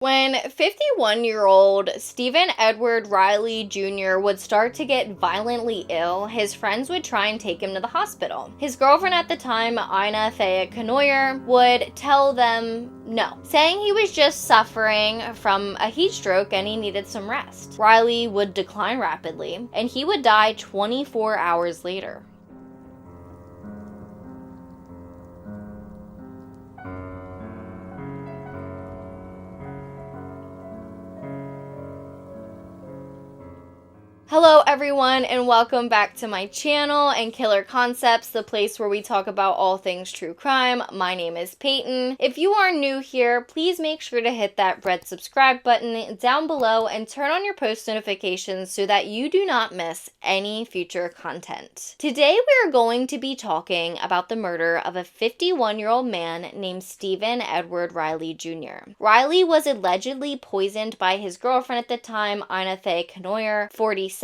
When 51-year-old Stephen Edward Riley Jr. would start to get violently ill, his friends would try and take him to the hospital. His girlfriend at the time, Ina Thea Kenoyer, would tell them no, saying he was just suffering from a heat stroke and he needed some rest. Riley would decline rapidly, and he would die 24 hours later. Hello everyone, and welcome back to my channel and Killer Concepts, the place where we talk about all things true crime. My name is Peyton. If you are new here, please make sure to hit that red subscribe button down below and turn on your post notifications so that you do not miss any future content. Today we are going to be talking about the murder of a 51-year-old man named Stephen Edward Riley Jr. Riley was allegedly poisoned by his girlfriend at the time, Ina Thea Kenoyer, 47,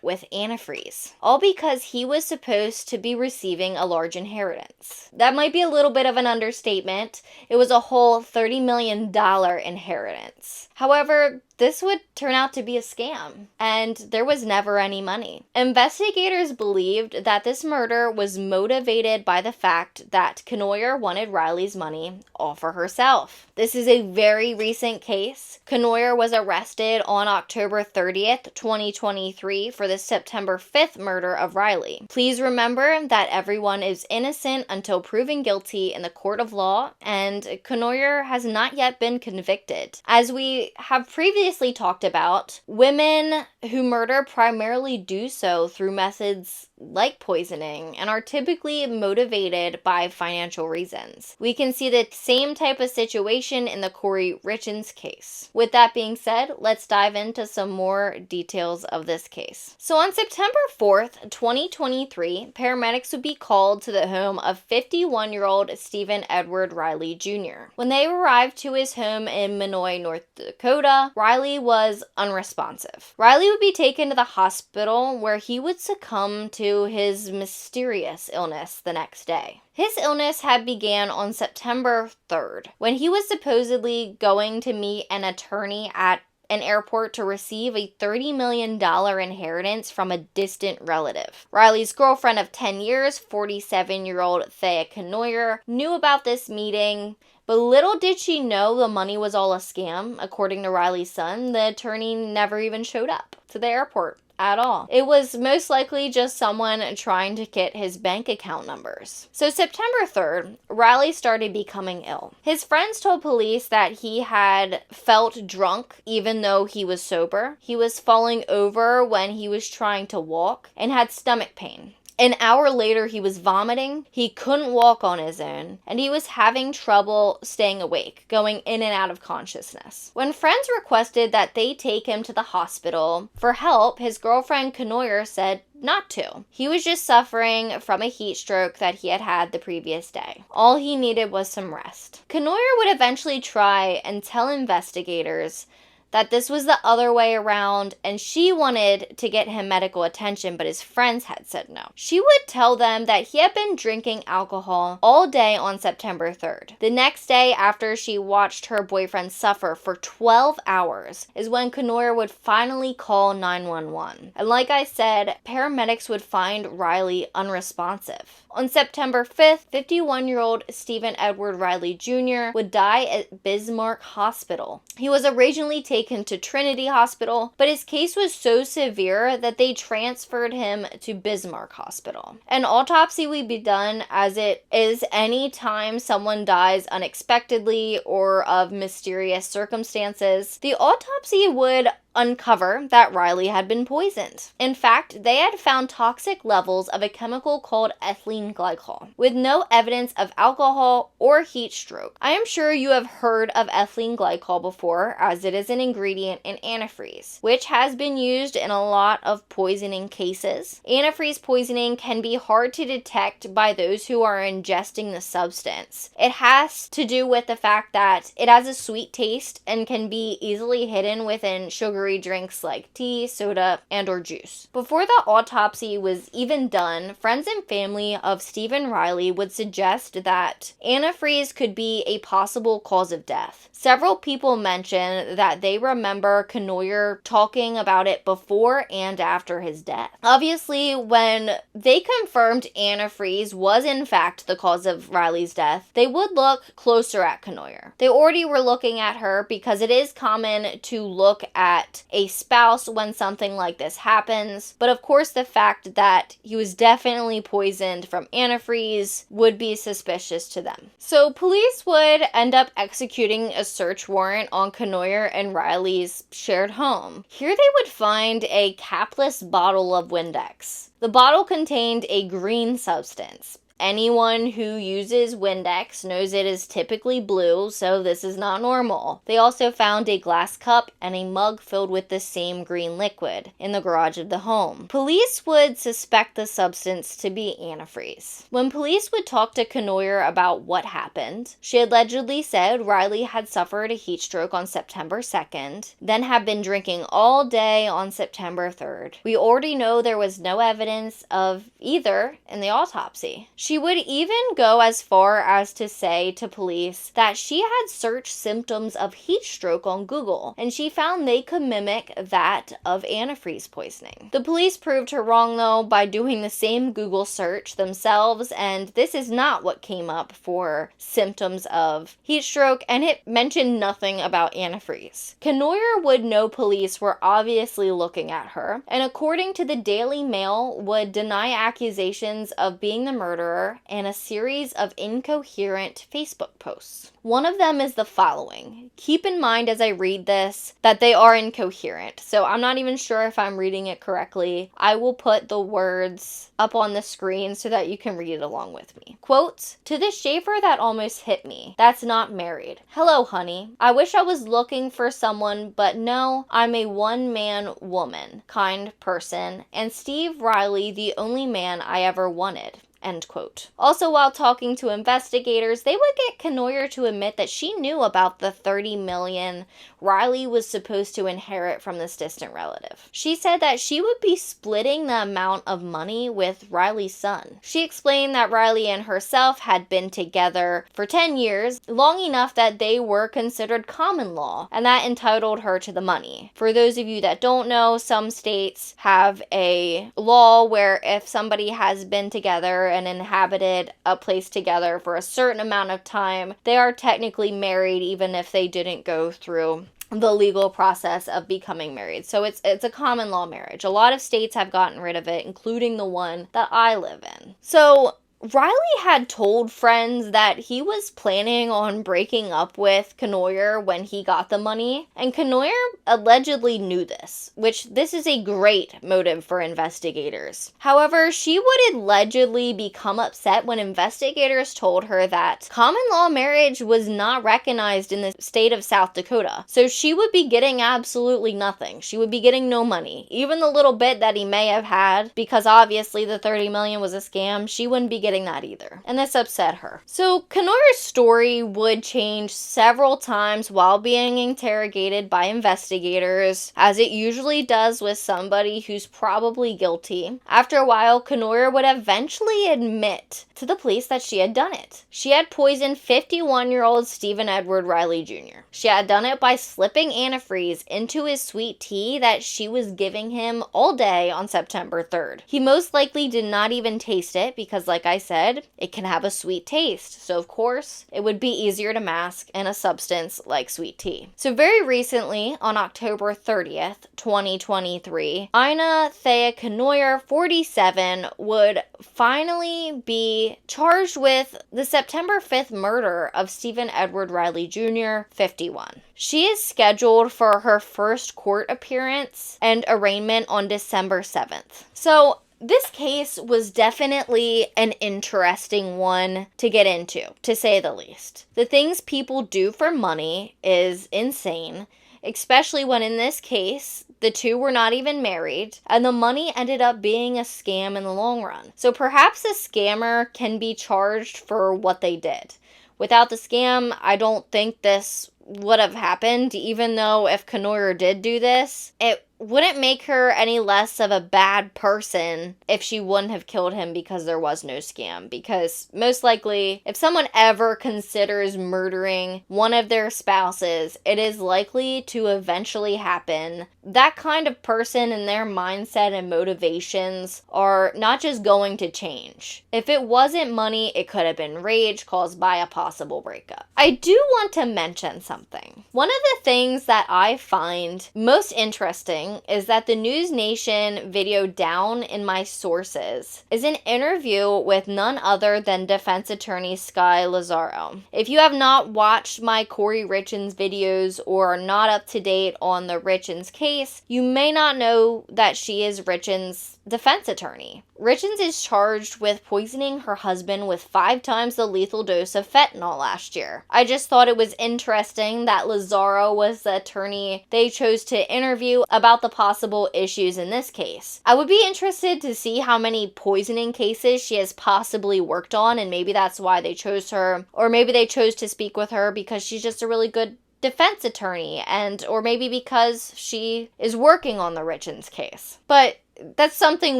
with antifreeze, all because he was supposed to be receiving a large inheritance. That might be a little bit of an understatement. It was a whole $30 million inheritance. However, this would turn out to be a scam, and there was never any money. Investigators believed that this murder was motivated by the fact that Kenoyer wanted Riley's money all for herself. This is a very recent case. Kenoyer was arrested on October 30th, 2023 for the September 5th murder of Riley. Please remember that everyone is innocent until proven guilty in the court of law, and Kenoyer has not yet been convicted. As we have previously talked about, women who murder primarily do so through methods like poisoning and are typically motivated by financial reasons. We can see the same type of situation in the KOURI RICHINS case. With that being said, let's dive into some more details of this case. So on September 4th, 2023, paramedics would be called to the home of 51-year-old Stephen Edward Riley Jr. When they arrived to his home in Minoy, North Dakota, Riley was unresponsive. Riley would be taken to the hospital where he would succumb to his mysterious illness the next day. His illness had began on September 3rd, when he was supposedly going to meet an attorney at an airport to receive a $30 million inheritance from a distant relative. Riley's girlfriend of 10 years, 47-year-old Thea Kenoyer, knew about this meeting, but little did she know the money was all a scam. According to Riley's son, the attorney never even showed up to the airport at all. It was most likely just someone trying to get his bank account numbers. So September 3rd, Riley started becoming ill. His friends told police that he had felt drunk even though he was sober. He was falling over when he was trying to walk and had stomach pain. An hour later, he was vomiting, he couldn't walk on his own, and he was having trouble staying awake, going in and out of consciousness. When friends requested that they take him to the hospital for help, his girlfriend Kenoyer said not to. He was just suffering from a heat stroke that he had had the previous day. All he needed was some rest. Kenoyer would eventually try and tell investigators that this was the other way around, and she wanted to get him medical attention, but his friends had said no. She would tell them that he had been drinking alcohol all day on September 3rd. The next day, after she watched her boyfriend suffer for 12 hours, is when Kenoyer would finally call 911. And like I said, paramedics would find Riley unresponsive. On September 5th, 51-year-old Stephen Edward Riley Jr. would die at Bismarck Hospital. He was originally taken to Trinity Hospital, but his case was so severe that they transferred him to Bismarck Hospital. An autopsy would be done, as it is any time someone dies unexpectedly or of mysterious circumstances. The autopsy would uncover that Riley had been poisoned. In fact, they had found toxic levels of a chemical called ethylene glycol, with no evidence of alcohol or heat stroke. I am sure you have heard of ethylene glycol before, as it is an ingredient in antifreeze, which has been used in a lot of poisoning cases. Antifreeze poisoning can be hard to detect by those who are ingesting the substance. It has to do with the fact that it has a sweet taste and can be easily hidden within sugar sugary drinks like tea, soda, and or juice. Before the autopsy was even done, friends and family of Stephen Riley would suggest that antifreeze could be a possible cause of death. Several people mention that they remember Kenoyer talking about it before and after his death. Obviously, when they confirmed antifreeze was in fact the cause of Riley's death, they would look closer at Kenoyer. They already were looking at her because it is common to look at a spouse when something like this happens, but of course the fact that he was definitely poisoned from antifreeze would be suspicious to them. So police would end up executing a search warrant on Kenoyer and Riley's shared home. Here they would find a capless bottle of Windex. The bottle contained a green substance. Anyone who uses Windex knows it is typically blue, so this is not normal. They also found a glass cup and a mug filled with the same green liquid in the garage of the home. Police would suspect the substance to be antifreeze. When police would talk to Kenoyer about what happened, she allegedly said Riley had suffered a heat stroke on September 2nd, then had been drinking all day on September 3rd. We already know there was no evidence of either in the autopsy. She would even go as far as to say to police that she had searched symptoms of heat stroke on Google, and she found they could mimic that of antifreeze poisoning. The police proved her wrong, though, by doing the same Google search themselves, and this is not what came up for symptoms of heat stroke, and it mentioned nothing about antifreeze. Kenoyer would know police were obviously looking at her, and according to the Daily Mail, would deny accusations of being the murderer and a series of incoherent Facebook posts. One of them is the following. Keep in mind as I read this that they are incoherent, so I'm not even sure if I'm reading it correctly. I will put the words up on the screen so that you can read it along with me. Quote, "To the Schaefer that almost hit me, that's not married. Hello, honey. I wish I was looking for someone, but no, I'm a one-man woman, kind person, and Steve Riley the only man I ever wanted." End quote. Also, while talking to investigators, they would get Kenoyer to admit that she knew about the $30 million Riley was supposed to inherit from this distant relative. She said that she would be splitting the amount of money with Riley's son. She explained that Riley and herself had been together for 10 years, long enough that they were considered common law, and that entitled her to the money. For those of you that don't know, some states have a law where if somebody has been together and inhabited a place together for a certain amount of time, they are technically married even if they didn't go through the legal process of becoming married. So it's a common law marriage. A lot of states have gotten rid of it, including the one that I live in. So Riley had told friends that he was planning on breaking up with Kenoyer when he got the money, and Kenoyer allegedly knew this, which this is a great motive for investigators. However, she would allegedly become upset when investigators told her that common law marriage was not recognized in the state of South Dakota, so she would be getting absolutely nothing. She would be getting no money. Even the little bit that he may have had, because obviously the $30 million was a scam, she wouldn't be getting that either. And this upset her. So Kenoyer's story would change several times while being interrogated by investigators, as it usually does with somebody who's probably guilty. After a while, Kenoyer would eventually admit to the police that she had done it. She had poisoned 51-year-old Stephen Edward Riley Jr. She had done it by slipping antifreeze into his sweet tea that she was giving him all day on September 3rd. He most likely did not even taste it because, like I said, it can have a sweet taste. So of course, it would be easier to mask in a substance like sweet tea. So very recently, on October 30th, 2023, Ina Thea Kenoyer, 47, would finally be charged with the September 5th murder of Stephen Edward Riley Jr., 51. She is scheduled for her first court appearance and arraignment on December 7th. So this case was definitely an interesting one to get into, to say the least. The things people do for money is insane, especially when in this case, the two were not even married, and the money ended up being a scam in the long run. So perhaps a scammer can be charged for what they did. Without the scam, I don't think this would have happened, even though if Kenoyer did do this, it wouldn't make her any less of a bad person if she wouldn't have killed him because there was no scam. Because most likely, if someone ever considers murdering one of their spouses, it is likely to eventually happen. That kind of person and their mindset and motivations are not just going to change. If it wasn't money, it could have been rage caused by a possible breakup. I do want to mention something. One of the things that I find most interesting is that the News Nation video down in my sources is an interview with none other than defense attorney Skye Lazaro. If you have not watched my KOURI RICHINS videos or are not up to date on the RICHINS case, you may not know that she is RICHINS' defense attorney. RICHINS is charged with poisoning her husband with 5 times the lethal dose of fentanyl last year. I just thought it was interesting that Lazaro was the attorney they chose to interview about the possible issues in this case. I would be interested to see how many poisoning cases she has possibly worked on, and maybe that's why they chose her, or maybe they chose to speak with her because she's just a really good defense attorney, or maybe because she is working on the RICHINS case. But that's something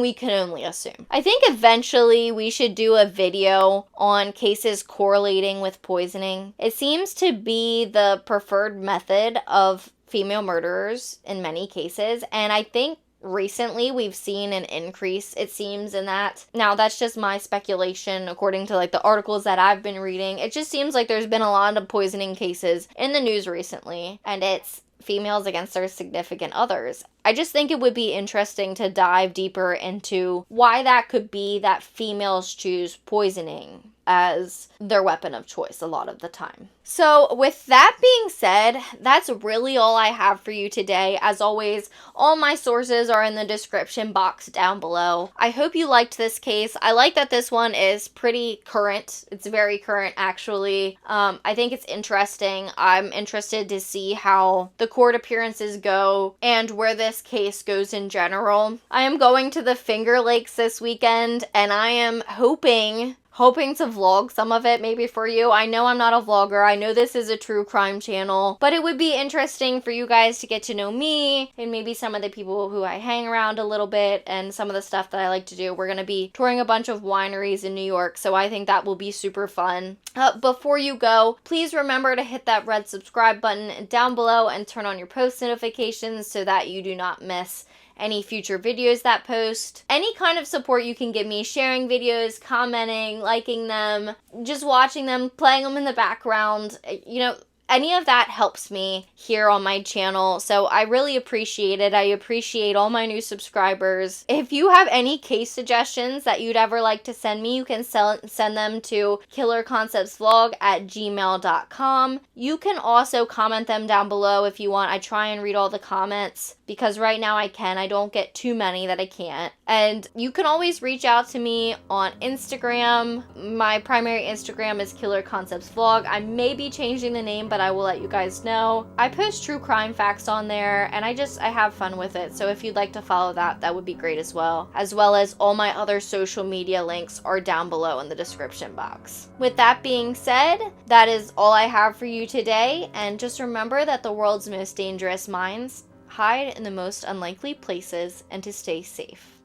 we can only assume. I think eventually we should do a video on cases correlating with poisoning. It seems to be the preferred method of female murderers in many cases, and I think recently we've seen an increase, it seems, in that. Now, that's just my speculation according to the articles that I've been reading. It just seems like there's been a lot of poisoning cases in the news recently, and it's females against their significant others. I just think it would be interesting to dive deeper into why that could be that females choose poisoning as their weapon of choice a lot of the time. So with that being said, that's really all I have for you today. As always, all my sources are in the description box down below. I hope you liked this case. I like that this one is pretty current. It's very current, actually. I think it's interesting. I'm interested to see how the court appearances go and where this case goes in general. I am going to the Finger Lakes this weekend, and I am hoping to vlog some of it maybe for you. I know I'm not a vlogger. I know this is a true crime channel, but it would be interesting for you guys to get to know me and maybe some of the people who I hang around a little bit and some of the stuff that I like to do. We're going to be touring a bunch of wineries in New York, so I think that will be super fun. Before you go, please remember to hit that red subscribe button down below and turn on your post notifications so that you do not miss any future videos that post. Any kind of support you can give me, sharing videos, commenting, liking them, just watching them, playing them in the background, any of that helps me here on my channel, so I really appreciate it. I appreciate all my new subscribers. If you have any case suggestions that you'd ever like to send me, you can send them to killerconceptsvlog@gmail.com. You can also comment them down below if you want. I try and read all the comments because right now I don't get too many that I can't. And you can always reach out to me on Instagram. My primary Instagram is killerconceptsvlog. I may be changing the name, but I will let you guys know. I post true crime facts on there, and I have fun with it. So if you'd like to follow that would be great as well. As well as all my other social media links are down below in the description box. With that being said, that is all I have for you today. And just remember that the world's most dangerous minds hide in the most unlikely places and to stay safe.